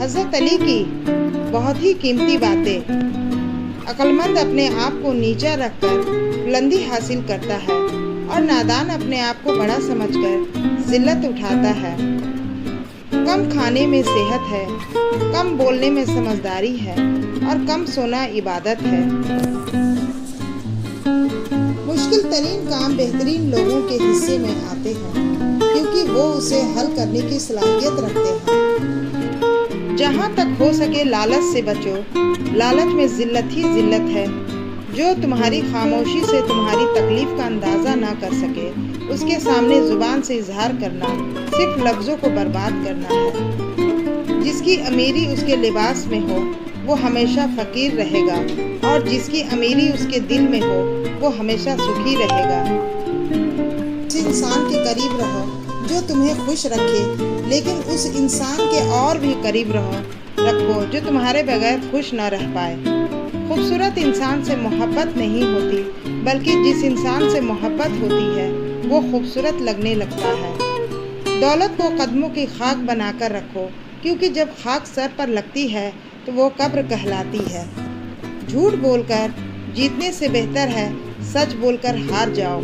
حضرت علی کی بہت ہی قیمتی باتیں۔ عقلمند اپنے آپ کو نیچا رکھ کر بلندی حاصل کرتا ہے اور نادان اپنے آپ کو بڑا سمجھ کر ذلت اٹھاتا ہے۔ کم کھانے میں صحت ہے، کم بولنے میں سمجھداری ہے اور کم سونا عبادت ہے۔ مشکل ترین کام بہترین لوگوں کے حصے میں آتے ہیں کیونکہ وہ اسے حل کرنے کی صلاحیت رکھتے ہیں۔ جہاں تک ہو سکے لالچ سے بچو، لالچ میں ذلت ہی ذلت ہے۔ جو تمہاری خاموشی سے تمہاری تکلیف کا اندازہ نہ کر سکے، اس کے سامنے زبان سے اظہار کرنا صرف لفظوں کو برباد کرنا ہے۔ جس کی امیری اس کے لباس میں ہو وہ ہمیشہ فقیر رہے گا، اور جس کی امیری اس کے دل میں ہو وہ ہمیشہ سکھی رہے گا۔ اس انسان کے قریب رہو جو تمہیں خوش رکھے، لیکن اس انسان کے اور بھی قریب رکھو جو تمہارے بغیر خوش نہ رہ پائے۔ خوبصورت انسان سے محبت نہیں ہوتی، بلکہ جس انسان سے محبت ہوتی ہے وہ خوبصورت لگنے لگتا ہے۔ دولت کو قدموں کی خاک بنا کر رکھو، کیونکہ جب خاک سر پر لگتی ہے تو وہ قبر کہلاتی ہے۔ جھوٹ بول کر جیتنے سے بہتر ہے سچ بول کر ہار جاؤ۔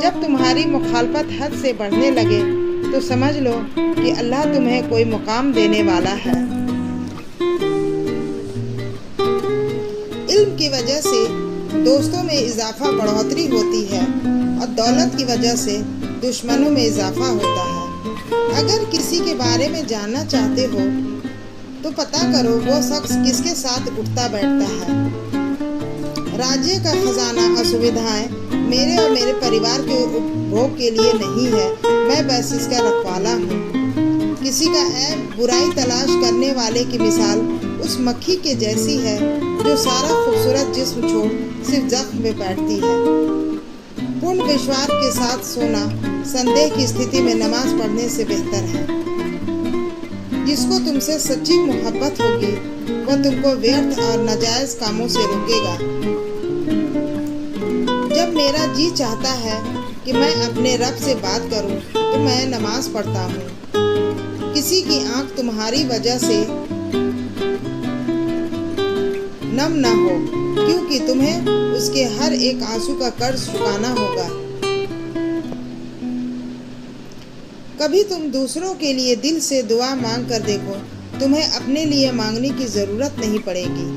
جب تمہاری مخالفت حد سے بڑھنے لگے تو سمجھ لو کہ اللہ تمہیں کوئی مقام دینے والا ہے۔ علم کی وجہ سے دوستوں میں اضافہ بڑھوتری ہوتی ہے اور دولت کی وجہ سے دشمنوں میں اضافہ ہوتا ہے۔ اگر کسی کے بارے میں جاننا چاہتے ہو تو پتہ کرو وہ شخص کس کے ساتھ اٹھتا بیٹھتا ہے۔ راجیہ کا خزانہ اور سویدھائیں میرے اور میرے پریوار کے اپبھوگ کے لیے نہیں ہے، میں بس اس کا رکھوالا ہوں۔ کسی کا عیب برائی تلاش کرنے والے کی مثال اس مکھی کے جیسی ہے جو سارا خوبصورت جسم چھوڑ صرف زخم میں بیٹھتی ہے۔ پورن وشواس کے ساتھ سونا سندیہ کی استھتی میں نماز پڑھنے سے بہتر ہے۔ جس کو تم سے سچی محبت ہوگی وہ تم کو ویرتھ اور ناجائز کاموں سے روکے گا۔ جب میرا جی چاہتا ہے کہ میں اپنے رب سے بات کروں تو میں نماز پڑھتا ہوں۔ کسی کی آنکھ تمہاری وجہ سے نم نہ ہو، کیونکہ تمہیں اس کے ہر ایک آنسو کا قرض چکانا ہوگا۔ کبھی تم دوسروں کے لیے دل سے دعا مانگ کر دیکھو، تمہیں اپنے لیے مانگنے کی ضرورت نہیں پڑے گی۔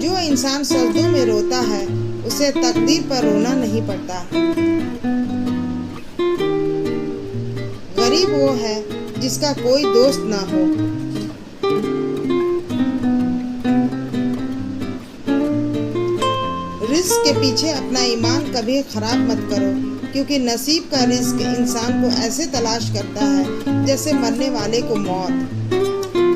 جو انسان سجدوں میں روتا ہے اسے تقدیر پر رونا نہیں پڑتا۔ غریب وہ ہے جس کا کوئی دوست نہ ہو۔ رزق کے پیچھے اپنا ایمان کبھی خراب مت کرو، کیونکہ نصیب کا رزق انسان کو ایسے تلاش کرتا ہے جیسے مرنے والے کو موت۔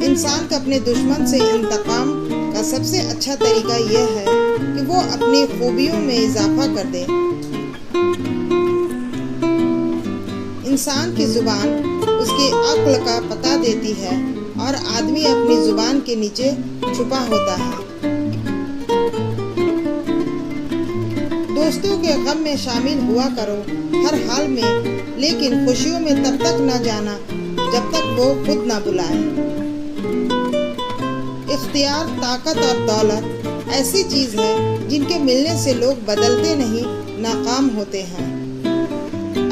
انسان کا اپنے دشمن سے انتقام کا سب سے اچھا طریقہ یہ ہے کہ وہ اپنی خوبیوں میں اضافہ کر دے۔ انسان کی زبان اس کی عقل کا پتہ دیتی ہے اور آدمی اپنی زبان کے نیچے چھپا ہوتا ہے۔ دوستوں کے غم میں شامل ہوا کرو ہر حال میں، لیکن خوشیوں میں تب تک نہ جانا جب تک وہ خود نہ بلائیں۔ اختیار، طاقت اور دولت ایسی چیز ہے جن کے ملنے سے لوگ بدلتے نہیں، ناکام ہوتے ہیں۔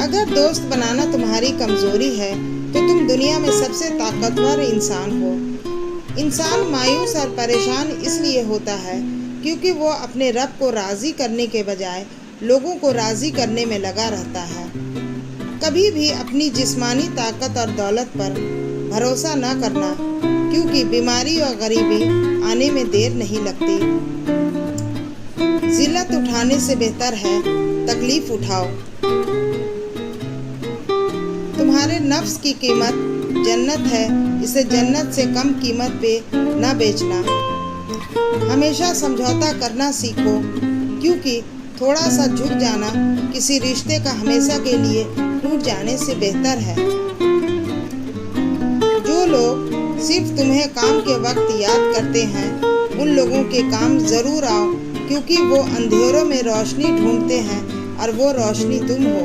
اگر دوست بنانا تمہاری کمزوری ہے تو تم دنیا میں سب سے طاقتور انسان ہو۔ انسان مایوس اور پریشان اس لیے ہوتا ہے کیونکہ وہ اپنے رب کو راضی کرنے کے بجائے لوگوں کو راضی کرنے میں لگا رہتا ہے۔ کبھی بھی اپنی جسمانی طاقت اور دولت پر بھروسہ نہ کرنا، کیونکہ بیماری اور غریبی آنے میں دیر نہیں لگتی۔ ذلت اٹھانے سے بہتر ہے تکلیف اٹھاؤ۔ تمہارے نفس کی قیمت جنت ہے، اسے جنت سے کم قیمت پہ نہ بیچنا۔ ہمیشہ سمجھوتا کرنا سیکھو، کیونکہ تھوڑا سا جھک جانا کسی رشتے کا ہمیشہ کے لیے ٹوٹ جانے سے بہتر ہے۔ جو لوگ صرف تمہیں کام کے وقت یاد کرتے ہیں ان لوگوں کے کام ضرور آؤ، کیونکہ وہ اندھیروں میں روشنی ڈھونڈتے ہیں اور وہ روشنی تم ہو۔